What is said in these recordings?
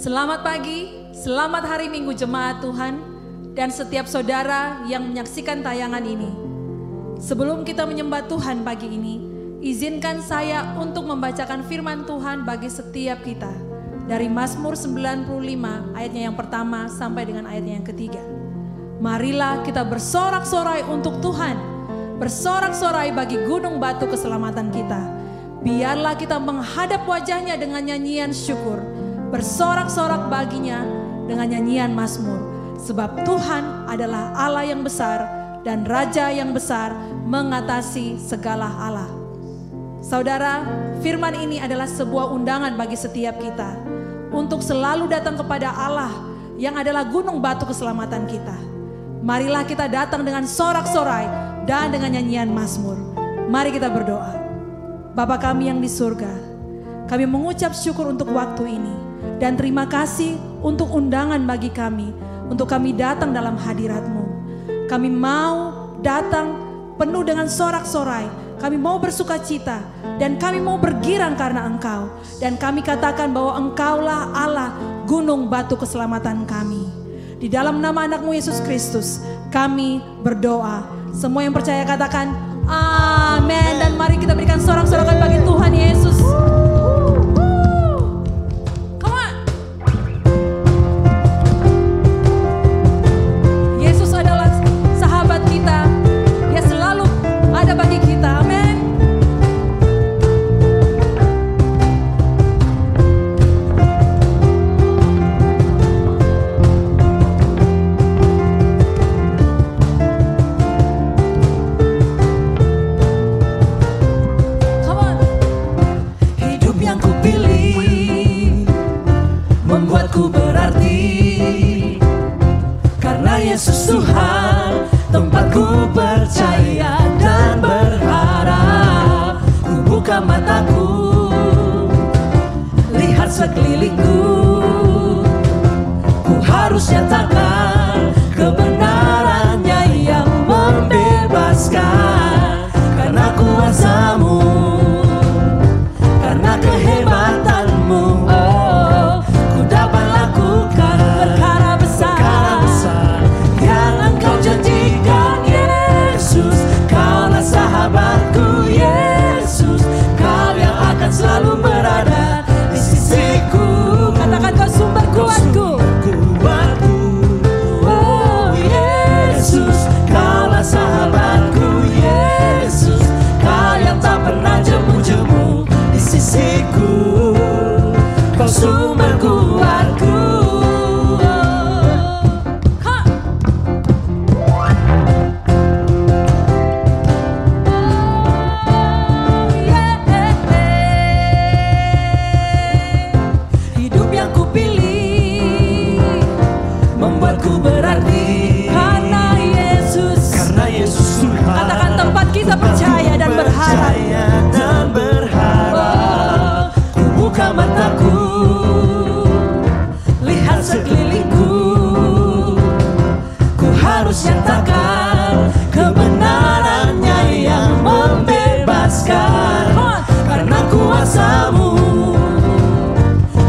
Selamat pagi, selamat hari Minggu Jemaat Tuhan, dan setiap saudara yang menyaksikan tayangan ini. Sebelum kita menyembah Tuhan pagi ini, izinkan saya untuk membacakan firman Tuhan bagi setiap kita. Dari Mazmur 95 ayatnya yang pertama sampai dengan ayatnya yang ketiga. Marilah kita bersorak-sorai untuk Tuhan, bersorak-sorai bagi gunung batu keselamatan kita. Biarlah kita menghadap wajahnya dengan nyanyian syukur, bersorak-sorak baginya dengan nyanyian mazmur. Sebab Tuhan adalah Allah yang besar dan Raja yang besar mengatasi segala Allah. Saudara, firman ini adalah sebuah undangan bagi setiap kita untuk selalu datang kepada Allah yang adalah gunung batu keselamatan kita. Marilah kita datang dengan sorak-sorai dan dengan nyanyian mazmur. Mari kita berdoa. Bapa kami yang di surga, kami mengucap syukur untuk waktu ini. Dan terima kasih untuk undangan bagi kami, untuk kami datang dalam hadirat-Mu. Kami mau datang penuh dengan sorak-sorai, kami mau bersuka cita, dan kami mau bergirang karena Engkau. Dan kami katakan bahwa Engkaulah Allah, gunung batu keselamatan kami. Di dalam nama anak-Mu Yesus Kristus, kami berdoa. Semua yang percaya katakan, amin. Dan mari kita berikan sorak-sorakan bagi Tuhan Yesus. Yesus Tuhan, tempatku percaya dan berharap. Ku buka mataku, lihat sekelilingku. Ku harus nyatakan kebenarannya yang membebaskan. Karena kuasa-Mu, karena kehebatan-Mu, oh, ku dapat lakukan perkara besar yang Engkau janjikan. Yesus, Kaulah sahabatku. Yesus, Kau yang akan selalu berada di sisiku. Katakan Kau sumber kuatku. Oh Yesus, Kaulah sahabatku. Yesus, Kau yang tak pernah jemu-jemu di sisiku. Kau sumber kuatku. Kita percaya dan berharap. Ku buka mataku, lihat sekelilingku. Ku harus nyatakan kebenarannya yang membebaskan. Karena kuasa-Mu,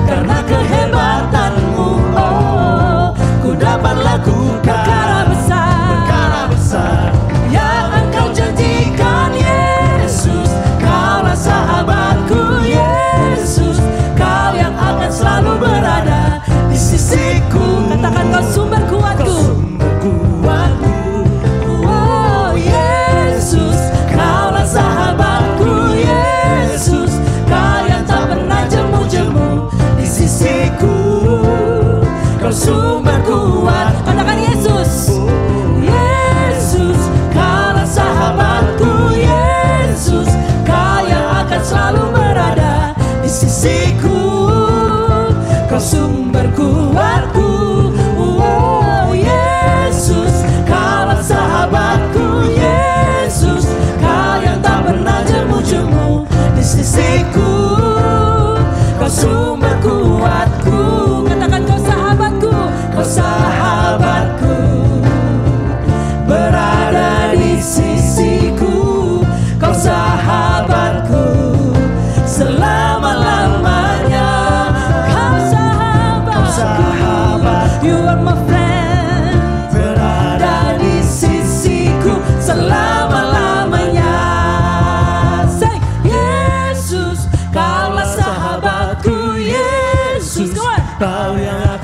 karena kehebatan-Mu, oh, ku dapat lakukan perkara besar yang Engkau janjikan. Yesus, Kaulah sahabatku. Yesus, Kau yang akan selalu berada di sisiku. Katakan Kau sumber kuatku. Oh Yesus, Kaulah sahabatku. Yesus, Kau yang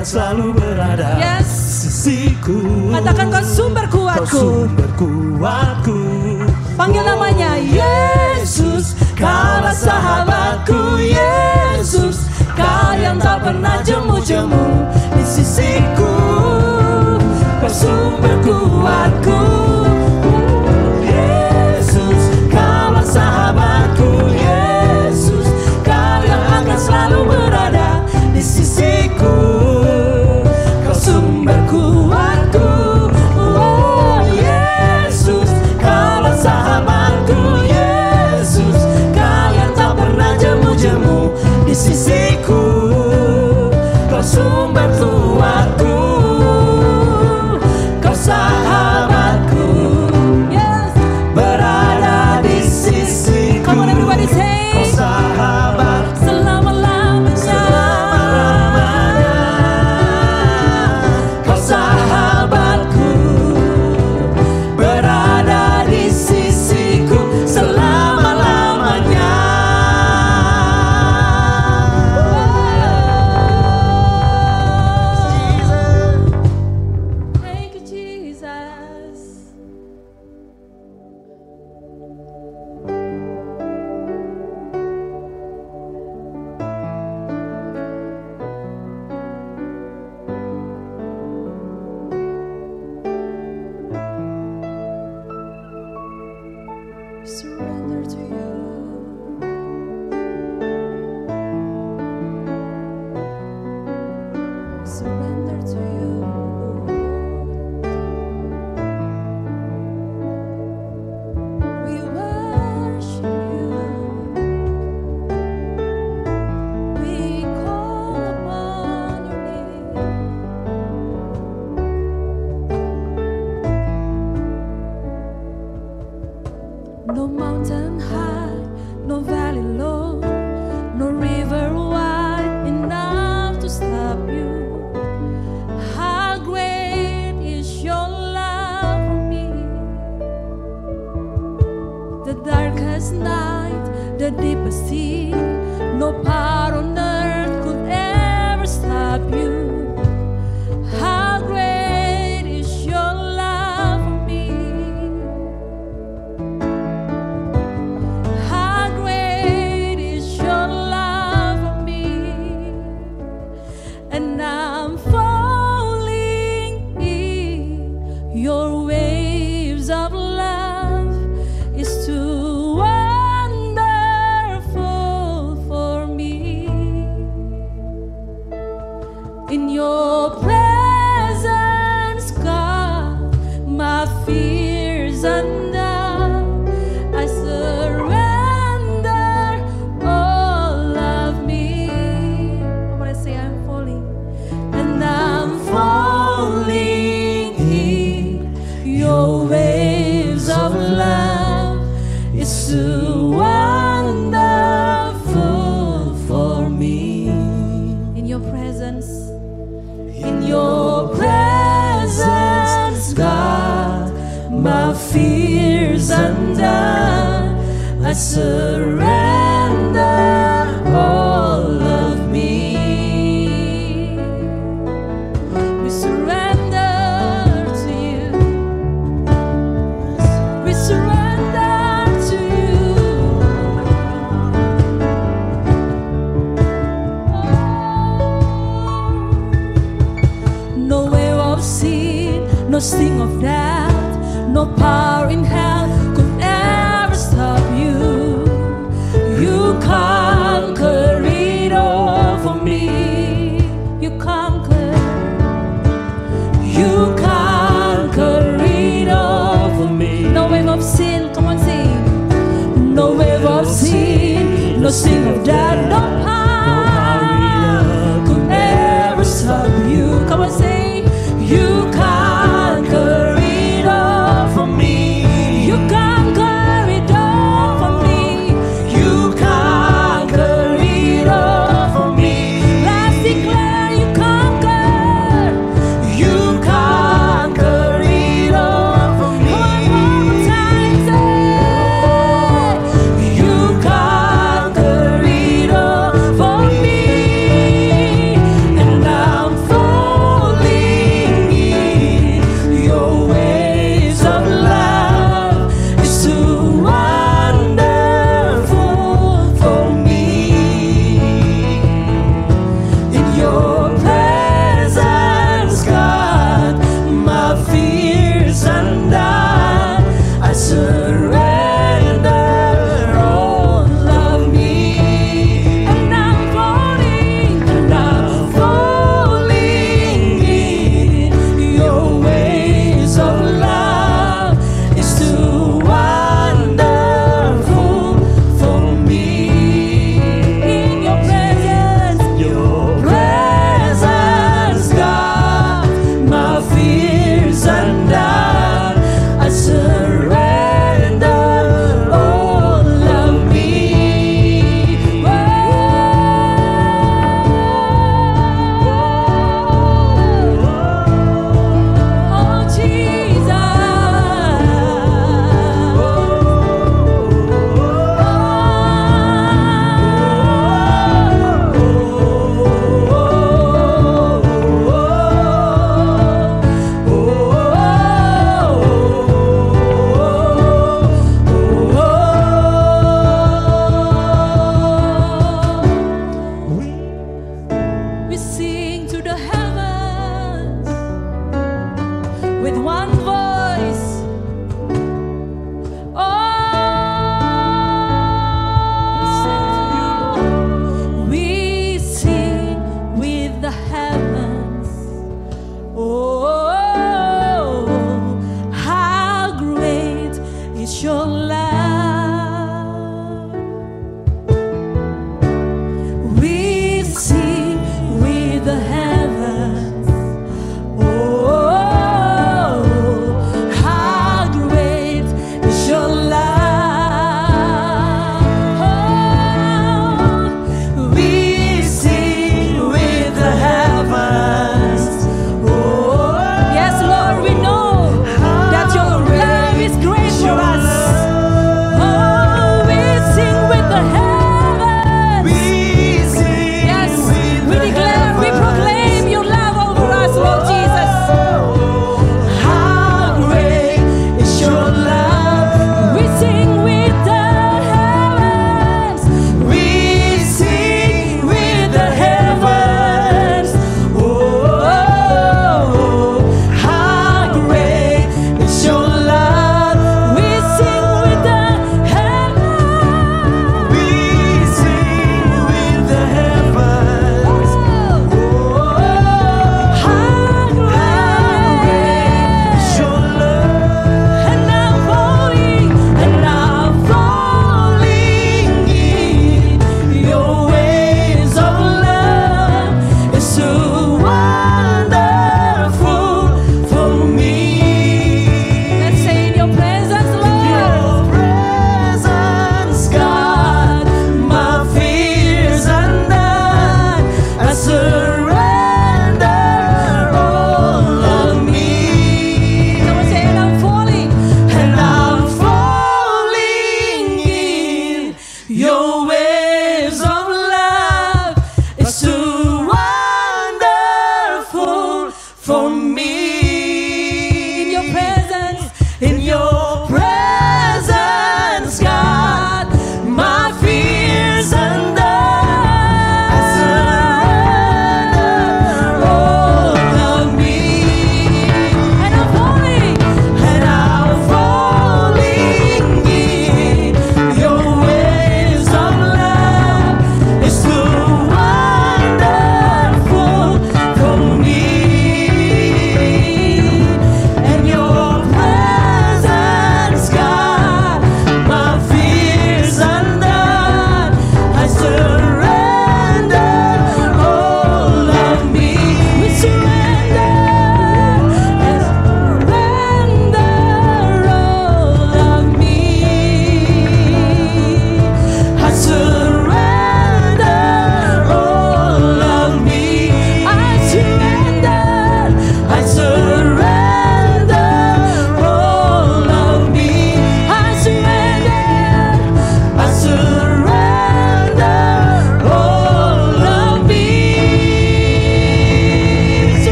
akan selalu berada Yes. di sisiku. Katakan kau sumber Kau kuatku. sumber kuatku. Panggil namanya Yesus, Kaulah sahabatku Yesus, Kau yang tak pernah jemu-jemu di sisiku. Kau sumber kuatku Yesus, Kaulah sahabatku Yesus, Kau yang akan selalu berada di sisiku. Kau sumber kuatku, oh Yesus, Kaulah sahabatku Yesus, Kau yang tak pernah jemu-jemu di sisiku. Kau sumber kuatku, Kau sahabatku, Yes. berada di sisiku. Come on everybody say, Kau sahabat selama-lamanya. Kau sahabatku, berada di sisiku selama-lamanya. Thank you Jesus. Surrender to you. Surrender to you. We worship you. We call upon your name. No mountain high, no valley low, no river wide enough to stop you. How great is your love for me? The darkest night, the deepest sea, no power on earth could ever stop you. How great is your love for me? How great is your love for me? And I'm falling in your waves of love. It's too wonderful for me. In your presence, God, my fears undone. I surrender all of me. What I say, I'm falling, and I'm falling in your waves of love. It's too wonderful for me. In your presence, in your presence, God, my fears undone. I surrender all of me. We surrender to you. We surrender to you. No wave of sin, no sting of death, no power in hell could ever stop you. You conquer it all for me. You conquer it all for me. No wave of sin, come on sing. No wave of sin, no sting of death, no power could ever stop you. Come on, say, you conquer it all for me.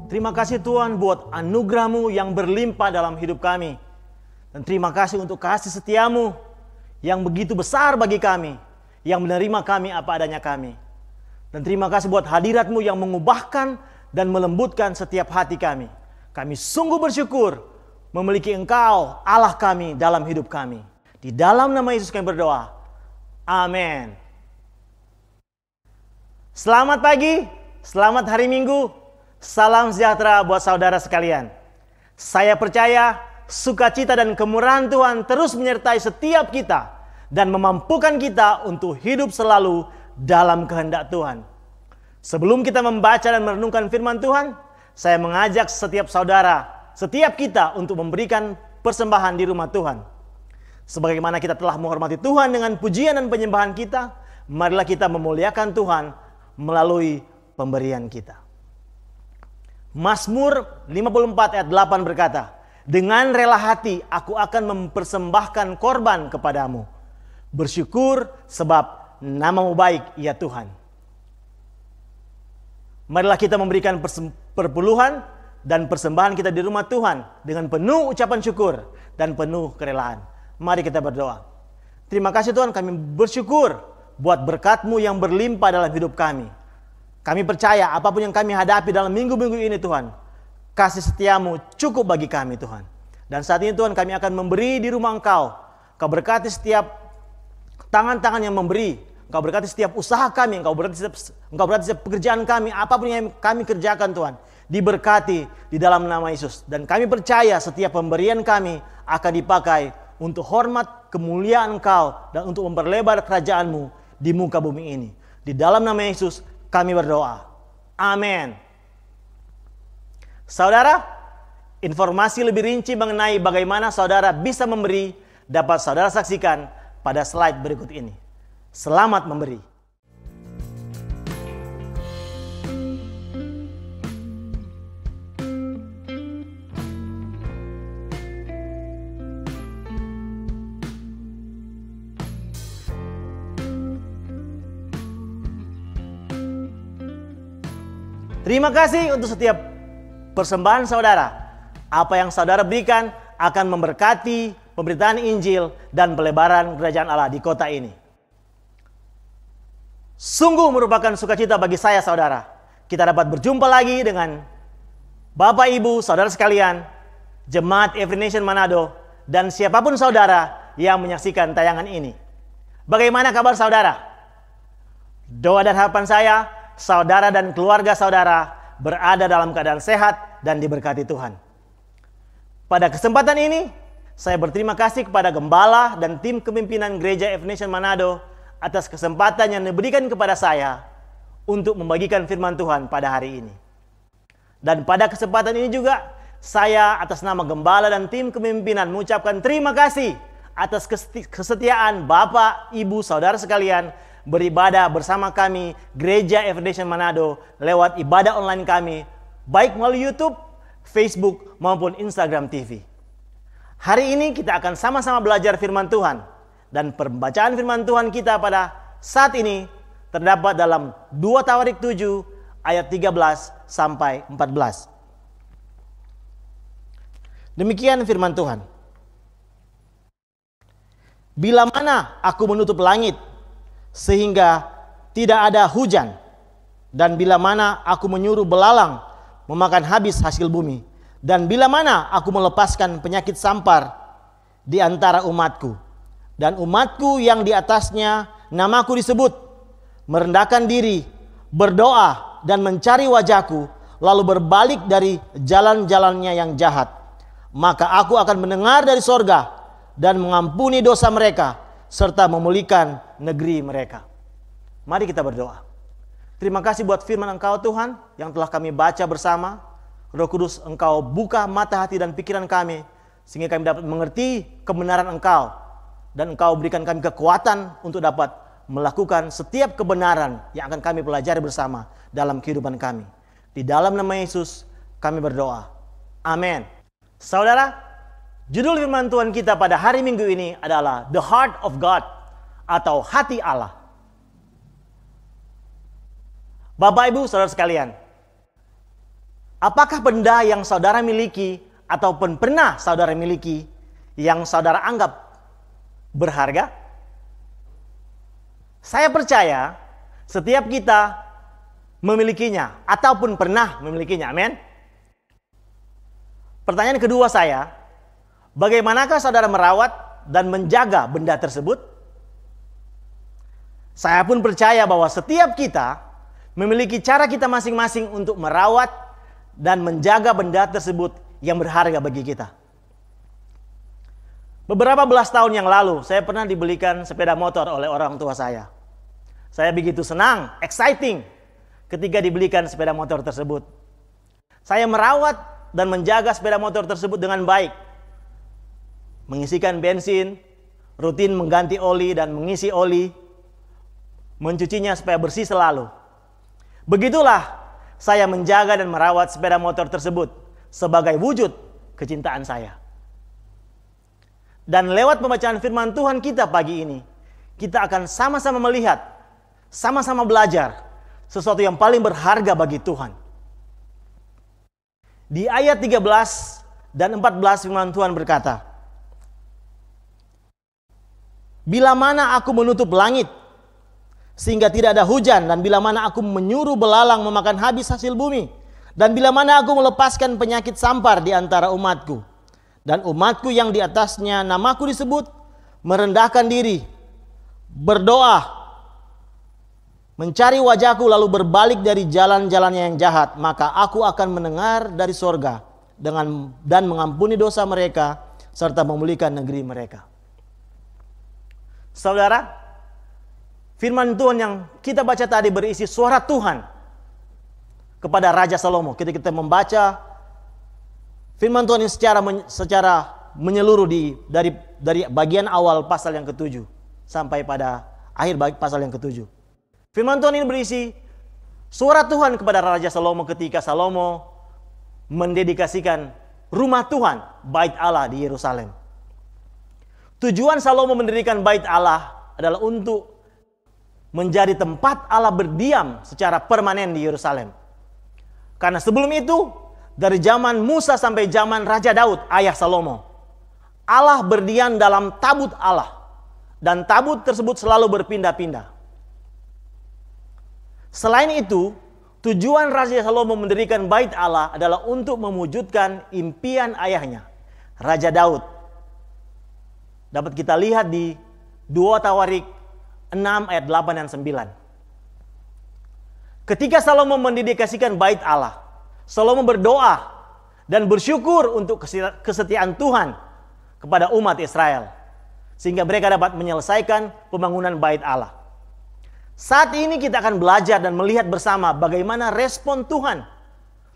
Terima kasih Tuhan buat anugerah-Mu yang berlimpah dalam hidup kami. Dan terima kasih untuk kasih setia-Mu yang begitu besar bagi kami, yang menerima kami apa adanya kami. Dan terima kasih buat hadirat-Mu yang mengubahkan dan melembutkan setiap hati kami. Kami sungguh bersyukur memiliki Engkau, Allah kami, dalam hidup kami. Di dalam nama Yesus kami berdoa. Amin. Selamat pagi, selamat hari Minggu, salam sejahtera buat saudara sekalian. Saya percaya sukacita dan kemurahan Tuhan terus menyertai setiap kita dan memampukan kita untuk hidup selalu dalam kehendak Tuhan. Sebelum kita membaca dan merenungkan firman Tuhan, saya mengajak setiap saudara, setiap kita untuk memberikan persembahan di rumah Tuhan. Sebagaimana kita telah menghormati Tuhan dengan pujian dan penyembahan kita, marilah kita memuliakan Tuhan melalui pemberian kita. Mazmur 54 ayat 8 berkata, dengan rela hati aku akan mempersembahkan korban kepadamu. Bersyukur sebab nama-Mu baik ya Tuhan. Marilah kita memberikan perpuluhan dan persembahan kita di rumah Tuhan dengan penuh ucapan syukur dan penuh kerelaan. Mari kita berdoa. Terima kasih Tuhan, kami bersyukur buat berkat-Mu yang berlimpah dalam hidup kami. Kami percaya apapun yang kami hadapi dalam minggu-minggu ini Tuhan, kasih setia-Mu cukup bagi kami Tuhan. Dan saat ini Tuhan kami akan memberi di rumah Engkau. Kau berkati setiap tangan-tangan yang memberi. Engkau berkati setiap usaha kami. Engkau berkati setiap pekerjaan kami. Apapun yang kami kerjakan Tuhan, diberkati di dalam nama Yesus. Dan kami percaya setiap pemberian kami akan dipakai untuk hormat kemuliaan Engkau dan untuk memperlebar kerajaan-Mu di muka bumi ini. Di dalam nama Yesus kami berdoa. Amin. Saudara, informasi lebih rinci mengenai bagaimana saudara bisa memberi dapat saudara saksikan pada slide berikut ini. Selamat memberi. Terima kasih untuk setiap persembahan saudara. Apa yang saudara berikan akan memberkati pemberitaan Injil dan pelebaran kerajaan Allah di kota ini. Sungguh merupakan sukacita bagi saya saudara. Kita dapat berjumpa lagi dengan Bapak Ibu, saudara sekalian, Jemaat Every Nation Manado, dan siapapun saudara yang menyaksikan tayangan ini. Bagaimana kabar saudara? Doa dan harapan saya, saudara dan keluarga saudara berada dalam keadaan sehat dan diberkati Tuhan. Pada kesempatan ini, saya berterima kasih kepada Gembala dan tim kepimpinan Gereja Every Nation Manado atas kesempatan yang diberikan kepada saya untuk membagikan firman Tuhan pada hari ini. Dan pada kesempatan ini juga, saya atas nama Gembala dan tim kepimpinan mengucapkan terima kasih atas kesetiaan Bapak, Ibu, saudara sekalian beribadah bersama kami Gereja Every Nation Manado lewat ibadah online kami, baik melalui YouTube, Facebook, maupun Instagram TV. Hari ini kita akan sama-sama belajar firman Tuhan. Dan pembacaan firman Tuhan kita pada saat ini terdapat dalam 2 Tawarik 7 ayat 13 sampai 14. Demikian firman Tuhan. Bila mana aku menutup langit sehingga tidak ada hujan, dan bila mana aku menyuruh belalang memakan habis hasil bumi, dan bila mana aku melepaskan penyakit sampar di antara umatku, dan umatku yang di atasnya namaku disebut, merendahkan diri, berdoa, dan mencari wajahku, lalu berbalik dari jalan-jalannya yang jahat, maka aku akan mendengar dari sorga dan mengampuni dosa mereka, serta memulihkan negeri mereka. Mari kita berdoa. Terima kasih buat firman Engkau Tuhan yang telah kami baca bersama. Roh Kudus, Engkau buka mata hati dan pikiran kami sehingga kami dapat mengerti kebenaran Engkau, dan Engkau berikan kami kekuatan untuk dapat melakukan setiap kebenaran yang akan kami pelajari bersama dalam kehidupan kami. Di dalam nama Yesus kami berdoa. Amin. Saudara, judul firman Tuhan kita pada hari Minggu ini adalah The Heart of God atau hati Allah. Bapak Ibu saudara sekalian, Apakah benda yang saudara miliki ataupun pernah saudara miliki yang saudara anggap berharga? Saya percaya setiap kita memilikinya ataupun pernah memilikinya. Amin. Pertanyaan kedua saya, bagaimanakah saudara merawat dan menjaga benda tersebut? Saya pun percaya bahwa setiap kita memiliki cara kita masing-masing untuk merawat dan menjaga benda tersebut yang berharga bagi kita. Beberapa belas tahun yang lalu, saya pernah dibelikan sepeda motor oleh orang tua saya. Saya begitu senang, exciting ketika dibelikan sepeda motor tersebut. Saya merawat dan menjaga sepeda motor tersebut dengan baik. Mengisikan bensin, rutin mengganti oli dan mengisi oli, mencucinya supaya bersih selalu. Begitulah saya menjaga dan merawat sepeda motor tersebut sebagai wujud kecintaan saya. Dan lewat pembacaan firman Tuhan kita pagi ini, kita akan sama-sama melihat, sama-sama belajar sesuatu yang paling berharga bagi Tuhan. Di ayat 13 dan 14 firman Tuhan berkata, bila mana aku menutup langit sehingga tidak ada hujan, dan bila mana aku menyuruh belalang memakan habis hasil bumi, dan bila mana aku melepaskan penyakit sampar di antara umatku, dan umatku yang di atasnya namaku disebut merendahkan diri, berdoa, mencari wajahku lalu berbalik dari jalan-jalannya yang jahat, maka aku akan mendengar dari sorga dan mengampuni dosa mereka serta memulihkan negeri mereka. Saudara, firman Tuhan yang kita baca tadi berisi suara Tuhan kepada Raja Salomo. Ketika kita membaca firman Tuhan ini secara menyeluruh dari bagian awal pasal yang ke-7 sampai pada akhir pasal yang ke-7. Firman Tuhan ini berisi suara Tuhan kepada Raja Salomo ketika Salomo mendedikasikan rumah Tuhan, bait Allah di Yerusalem. Tujuan Salomo mendirikan bait Allah adalah untuk menjadi tempat Allah berdiam secara permanen di Yerusalem. Karena sebelum itu, dari zaman Musa sampai zaman Raja Daud, ayah Salomo, Allah berdiam dalam tabut Allah. Dan tabut tersebut selalu berpindah-pindah. Selain itu, tujuan Raja Salomo mendirikan bait Allah adalah untuk mewujudkan impian ayahnya, Raja Daud. Dapat kita lihat di 2 Tawarik 6 ayat 8 dan 9. Ketika Salomo mendedikasikan bait Allah, Salomo berdoa dan bersyukur untuk kesetiaan Tuhan kepada umat Israel, sehingga mereka dapat menyelesaikan pembangunan bait Allah. Saat ini kita akan belajar dan melihat bersama bagaimana respon Tuhan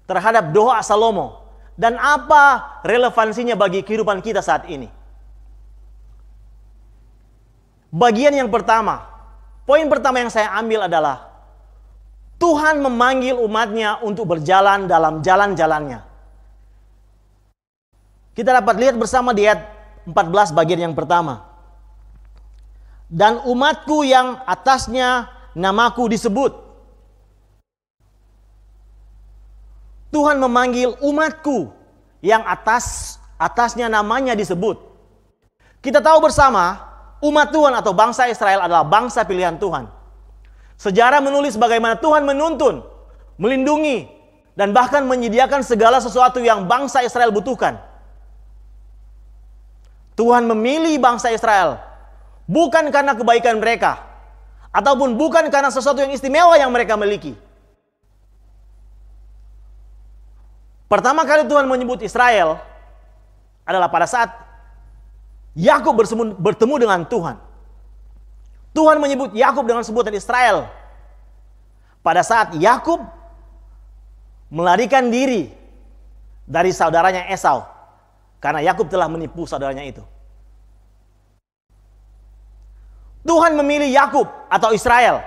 terhadap doa Salomo dan apa relevansinya bagi kehidupan kita saat ini. Bagian yang pertama, poin pertama yang saya ambil adalah Tuhan memanggil umatnya untuk berjalan dalam jalan-jalannya. Kita dapat lihat bersama di ayat 14 bagian yang pertama. Dan umatku yang atasnya namaku disebut. Tuhan memanggil umatku yang atasnya namanya disebut. Kita tahu bersama, umat Tuhan atau bangsa Israel adalah bangsa pilihan Tuhan. Sejarah menulis bagaimana Tuhan menuntun, melindungi, dan bahkan menyediakan segala sesuatu yang bangsa Israel butuhkan. Tuhan memilih bangsa Israel bukan karena kebaikan mereka, ataupun bukan karena sesuatu yang istimewa yang mereka miliki. Pertama kali Tuhan menyebut Israel adalah pada saat Yakub bertemu dengan Tuhan. Tuhan menyebut Yakub dengan sebutan Israel pada saat Yakub melarikan diri dari saudaranya Esau, karena Yakub telah menipu saudaranya itu. Tuhan memilih Yakub atau Israel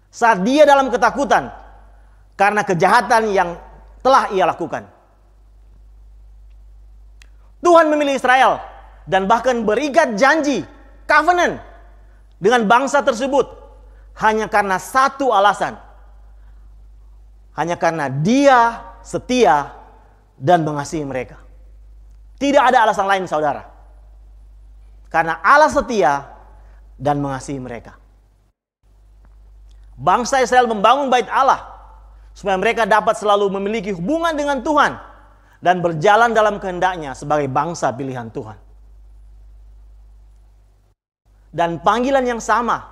saat dia dalam ketakutan karena kejahatan yang telah ia lakukan. Tuhan memilih Israel dan bahkan berikat janji, covenant dengan bangsa tersebut hanya karena satu alasan. hanya karena Dia setia dan mengasihi mereka. Tidak ada alasan lain, saudara. Karena Allah setia dan mengasihi mereka. Bangsa Israel membangun bait Allah supaya mereka dapat selalu memiliki hubungan dengan Tuhan dan berjalan dalam kehendak-Nya sebagai bangsa pilihan Tuhan. Dan panggilan yang sama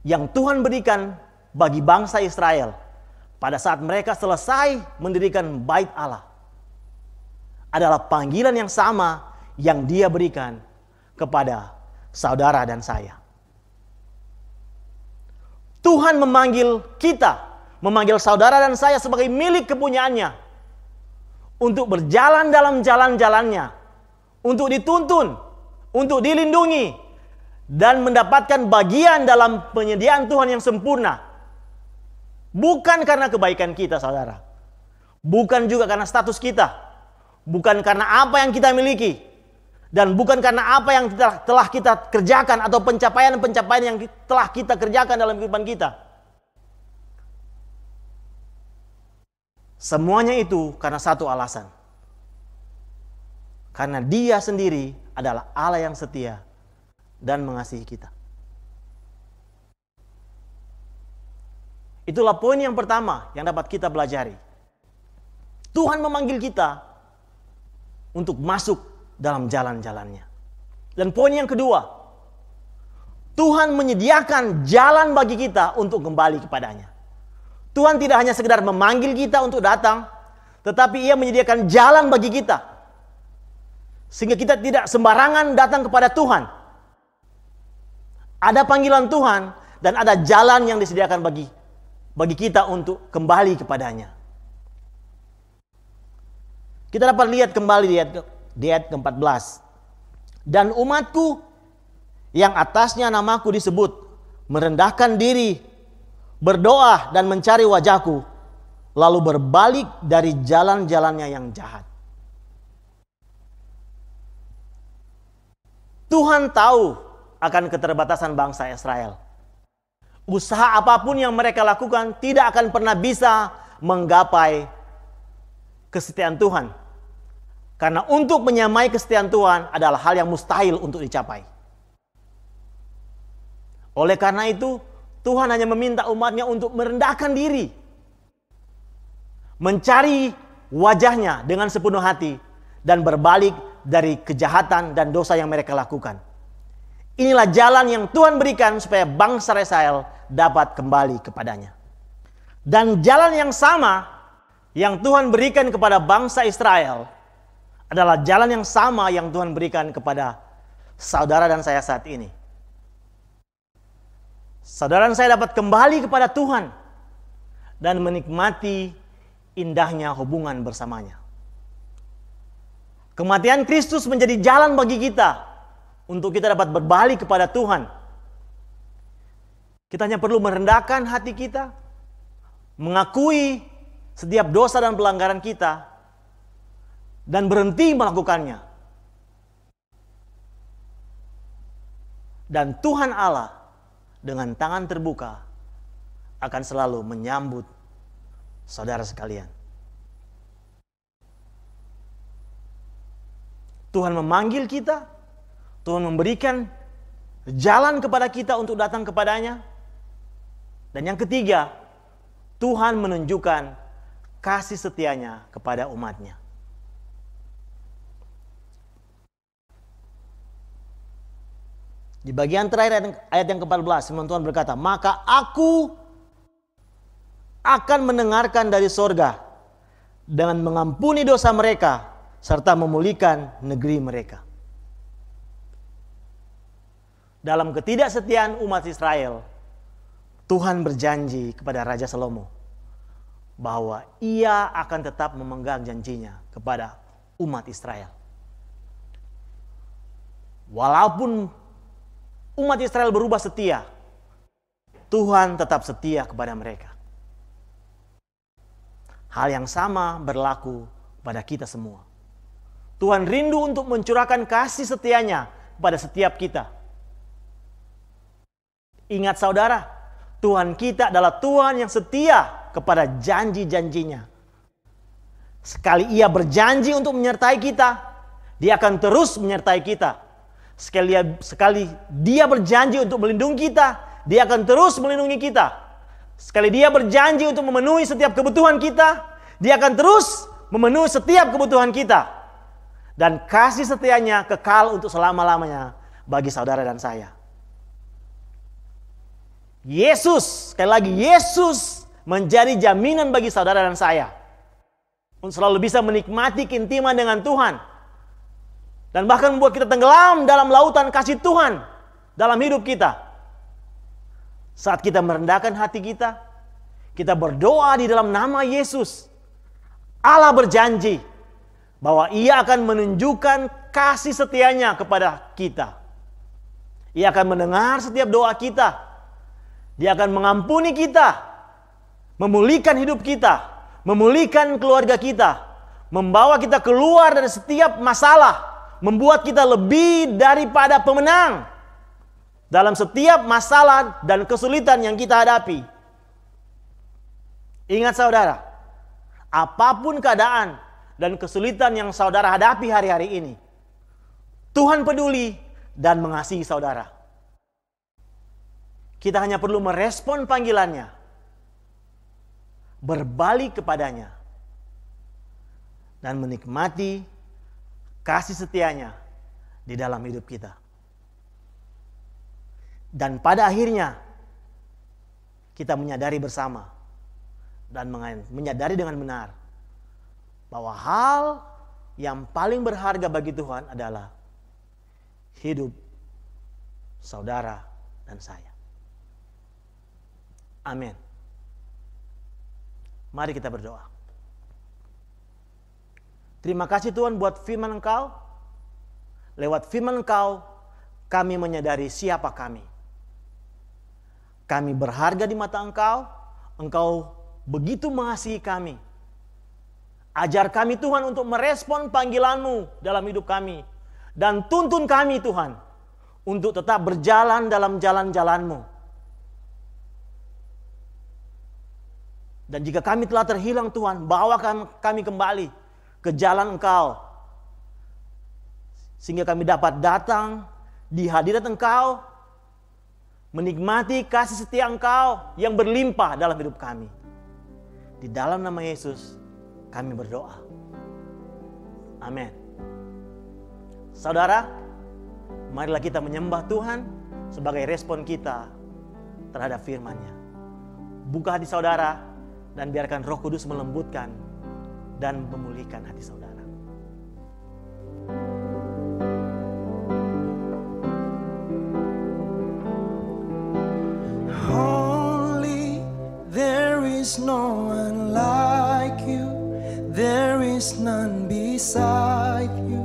yang Tuhan berikan bagi bangsa Israel pada saat mereka selesai mendirikan bait Allah adalah panggilan yang sama yang Dia berikan kepada saudara dan saya. Tuhan memanggil kita, memanggil saudara dan saya sebagai milik kepunyaannya untuk berjalan dalam jalan-jalannya, untuk dituntun, untuk dilindungi, dan mendapatkan bagian dalam penyediaan Tuhan yang sempurna. Bukan karena kebaikan kita, saudara. Bukan juga karena status kita. Bukan karena apa yang kita miliki. Dan bukan karena apa yang telah kita kerjakan atau pencapaian-pencapaian yang telah kita kerjakan dalam kehidupan kita. Semuanya itu karena satu alasan. Karena Dia sendiri adalah Allah yang setia dan mengasihi kita. Itulah poin yang pertama yang dapat kita pelajari. Tuhan memanggil kita untuk masuk dalam jalan-jalannya. Dan poin yang kedua, Tuhan menyediakan jalan bagi kita untuk kembali kepadanya. Tuhan tidak hanya sekedar memanggil kita untuk datang, tetapi Ia menyediakan jalan bagi kita. Sehingga kita tidak sembarangan datang kepada Tuhan. Ada panggilan Tuhan dan ada jalan yang disediakan bagi kita untuk kembali kepadanya. Kita dapat lihat kembali di ayat ke-14. Dan umatku yang atasnya namaku disebut merendahkan diri, berdoa dan mencari wajahku, lalu berbalik dari jalan-jalannya yang jahat. Tuhan tahu akan keterbatasan bangsa Israel. Usaha apapun yang mereka lakukan tidak akan pernah bisa menggapai kesetiaan Tuhan. Karena untuk menyamai kesetiaan Tuhan adalah hal yang mustahil untuk dicapai. Oleh karena itu, Tuhan hanya meminta umatnya untuk merendahkan diri. Mencari wajahnya dengan sepenuh hati. Dan berbalik dari kejahatan dan dosa yang mereka lakukan. Inilah jalan yang Tuhan berikan supaya bangsa Israel dapat kembali kepadanya. Dan jalan yang sama yang Tuhan berikan kepada bangsa Israel adalah jalan yang sama yang Tuhan berikan kepada saudara dan saya saat ini. Saudara dan saya dapat kembali kepada Tuhan dan menikmati indahnya hubungan bersamanya. Kematian Kristus menjadi jalan bagi kita untuk kita dapat berbalik kepada Tuhan. Kita hanya perlu merendahkan hati kita, mengakui setiap dosa dan pelanggaran kita, dan berhenti melakukannya. Dan Tuhan Allah dengan tangan terbuka akan selalu menyambut saudara sekalian. Tuhan memanggil kita, Tuhan memberikan jalan kepada kita untuk datang kepadanya. Dan yang ketiga, Tuhan menunjukkan kasih setianya kepada umatnya. Di bagian terakhir ayat yang ke-14, firman Tuhan berkata, maka aku akan mendengarkan dari sorga dengan mengampuni dosa mereka serta memulihkan negeri mereka. Dalam ketidaksetiaan umat Israel, Tuhan berjanji kepada Raja Salomo bahwa Ia akan tetap memegang janjinya kepada umat Israel. Walaupun umat Israel berubah setia, Tuhan tetap setia kepada mereka. Hal yang sama berlaku pada kita semua. Tuhan rindu untuk mencurahkan kasih setianya kepada setiap kita. Ingat saudara, Tuhan kita adalah Tuhan yang setia kepada janji-janjinya. Sekali Ia berjanji untuk menyertai kita, Dia akan terus menyertai kita. Sekali Dia berjanji untuk melindungi kita, Dia akan terus melindungi kita. Sekali Dia berjanji untuk memenuhi setiap kebutuhan kita, Dia akan terus memenuhi setiap kebutuhan kita. Dan kasih setianya kekal untuk selama-lamanya bagi saudara dan saya. Yesus, sekali lagi Yesus menjadi jaminan bagi saudara dan saya untuk selalu bisa menikmati keintiman dengan Tuhan. Dan bahkan membuat kita tenggelam dalam lautan kasih Tuhan dalam hidup kita. Saat kita merendahkan hati kita, kita berdoa di dalam nama Yesus. Allah berjanji bahwa Ia akan menunjukkan kasih setianya kepada kita. Ia akan mendengar setiap doa kita. Dia akan mengampuni kita, memulihkan hidup kita, memulihkan keluarga kita, membawa kita keluar dari setiap masalah, membuat kita lebih daripada pemenang dalam setiap masalah dan kesulitan yang kita hadapi. Ingat saudara, apapun keadaan dan kesulitan yang saudara hadapi hari-hari ini, Tuhan peduli dan mengasihi saudara. Kita hanya perlu merespon panggilannya, berbalik kepadanya, dan menikmati kasih setianya di dalam hidup kita. Dan pada akhirnya kita menyadari bersama dan menyadari dengan benar bahwa hal yang paling berharga bagi Tuhan adalah hidup saudara dan saya. Amin. Mari kita berdoa. Terima kasih Tuhan buat firman Engkau. Lewat firman Engkau, kami menyadari siapa kami. Kami berharga di mata Engkau. Engkau begitu mengasihi kami. Ajar kami Tuhan untuk merespon panggilan-Mu dalam hidup kami. Dan tuntun kami Tuhan untuk tetap berjalan dalam jalan-jalan-Mu. Dan jika kami telah terhilang Tuhan, bawa kami kembali ke jalan Engkau. Sehingga kami dapat datang di hadirat Engkau, menikmati kasih setia Engkau yang berlimpah dalam hidup kami. Di dalam nama Yesus kami berdoa. Amin. Saudara, marilah kita menyembah Tuhan sebagai respon kita terhadap firman-Nya. Buka hati saudara, dan biarkan Roh Kudus melembutkan dan memulihkan hati saudara. Holy, there is no one like you. There is none beside you.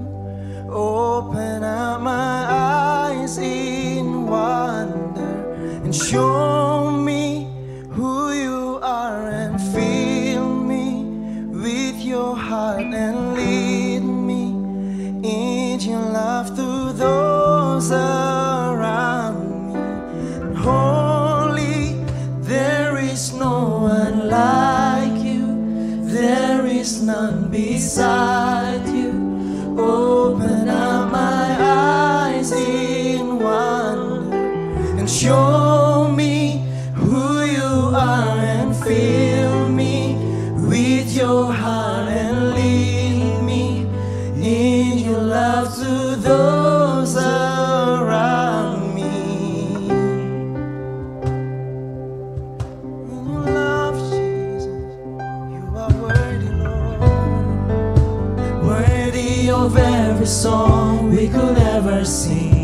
Open up my eyes in wonder and show me who you are, and fill me with your heart and lead me in your love to those around me. Holy, there is no one like you. There is none beside you. Open up my eyes in wonder and show me who you are, and fill me with your heart and lead me in your love to those around me. In your love, Jesus, you are worthy, Lord. Worthy of every song we could ever sing.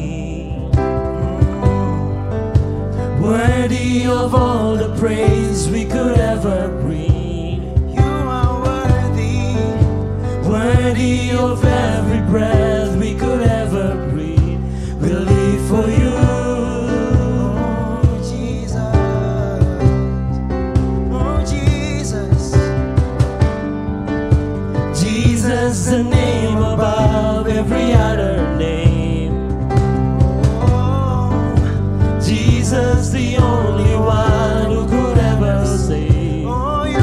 Worthy of all the praise we could ever bring. You are worthy. Worthy of every breath we could ever breathe. We live for you. Oh, Jesus. Oh, Jesus. Jesus, the name above every other name. Jesus, the only one who could ever save. Oh, you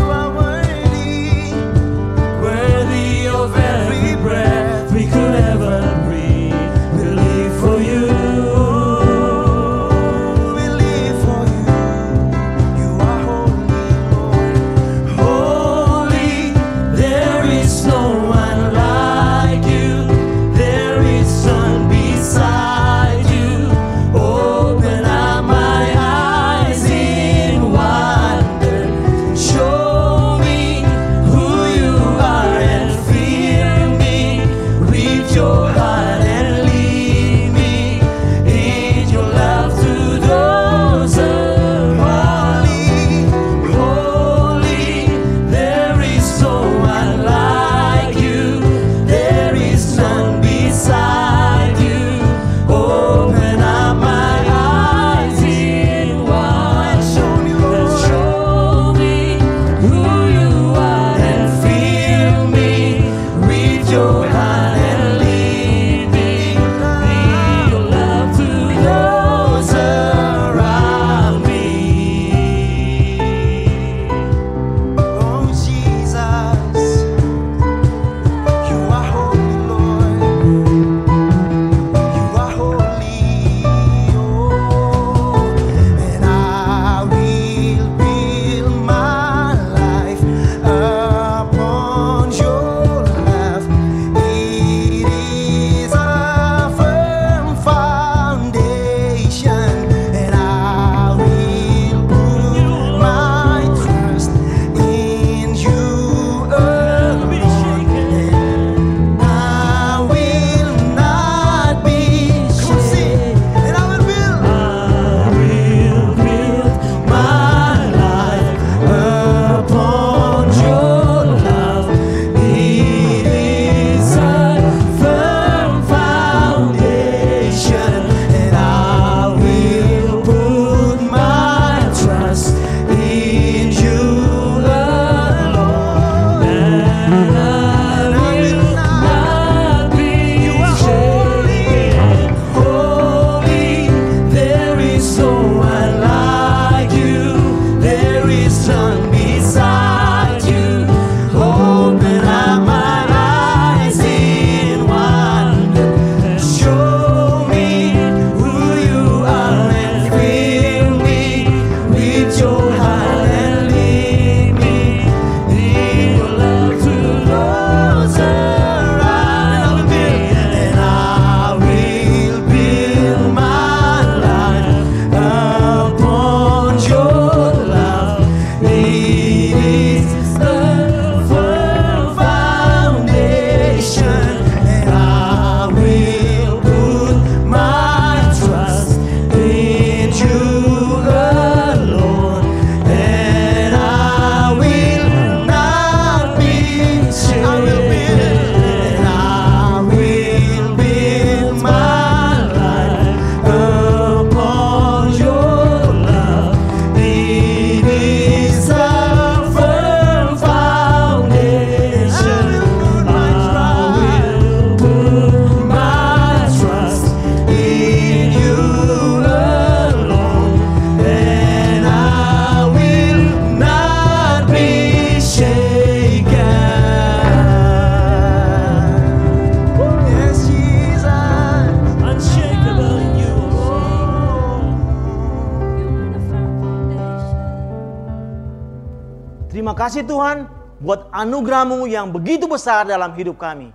Terima kasih Tuhan buat anugerah-Mu yang begitu besar dalam hidup kami.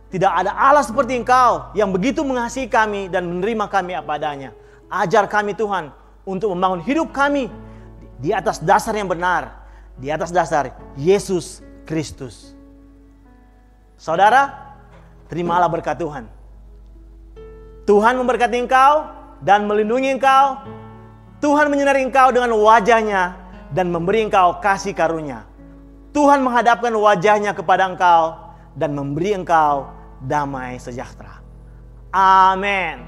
Tidak ada Allah seperti Engkau yang begitu mengasihi kami dan menerima kami apa adanya. Ajar kami Tuhan untuk membangun hidup kami di atas dasar yang benar, di atas dasar Yesus Kristus. Saudara, terimalah berkat Tuhan. Tuhan memberkati engkau dan melindungi engkau. Tuhan menyinari engkau dengan wajahnya dan memberi engkau kasih karunia. Tuhan menghadapkan wajahnya kepada engkau dan memberi engkau damai sejahtera. Amin.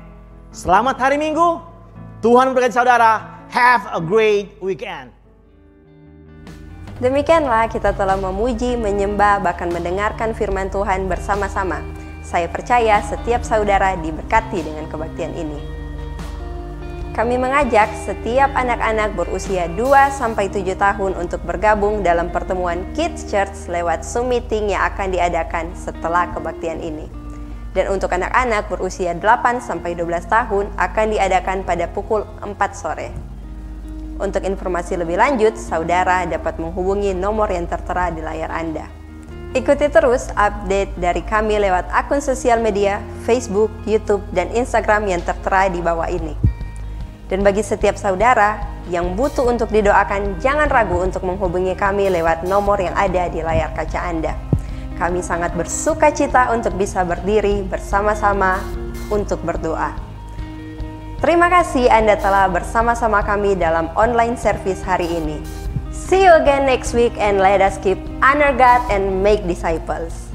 Selamat hari Minggu. Tuhan memberkati saudara. Have a great weekend. Demikianlah kita telah memuji, menyembah, bahkan mendengarkan firman Tuhan bersama-sama. Saya percaya setiap saudara diberkati dengan kebaktian ini. Kami mengajak setiap anak-anak berusia 2-7 tahun untuk bergabung dalam pertemuan Kids Church lewat Zoom meeting yang akan diadakan setelah kebaktian ini. Dan untuk anak-anak berusia 8-12 tahun akan diadakan pada pukul 4 sore. Untuk informasi lebih lanjut, saudara dapat menghubungi nomor yang tertera di layar Anda. Ikuti terus update dari kami lewat akun sosial media, Facebook, YouTube, dan Instagram yang tertera di bawah ini. Dan bagi setiap saudara yang butuh untuk didoakan, jangan ragu untuk menghubungi kami lewat nomor yang ada di layar kaca Anda. Kami sangat bersuka cita untuk bisa berdiri bersama-sama untuk berdoa. Terima kasih Anda telah bersama-sama kami dalam online service hari ini. See you again next week and let us keep honor God and make disciples.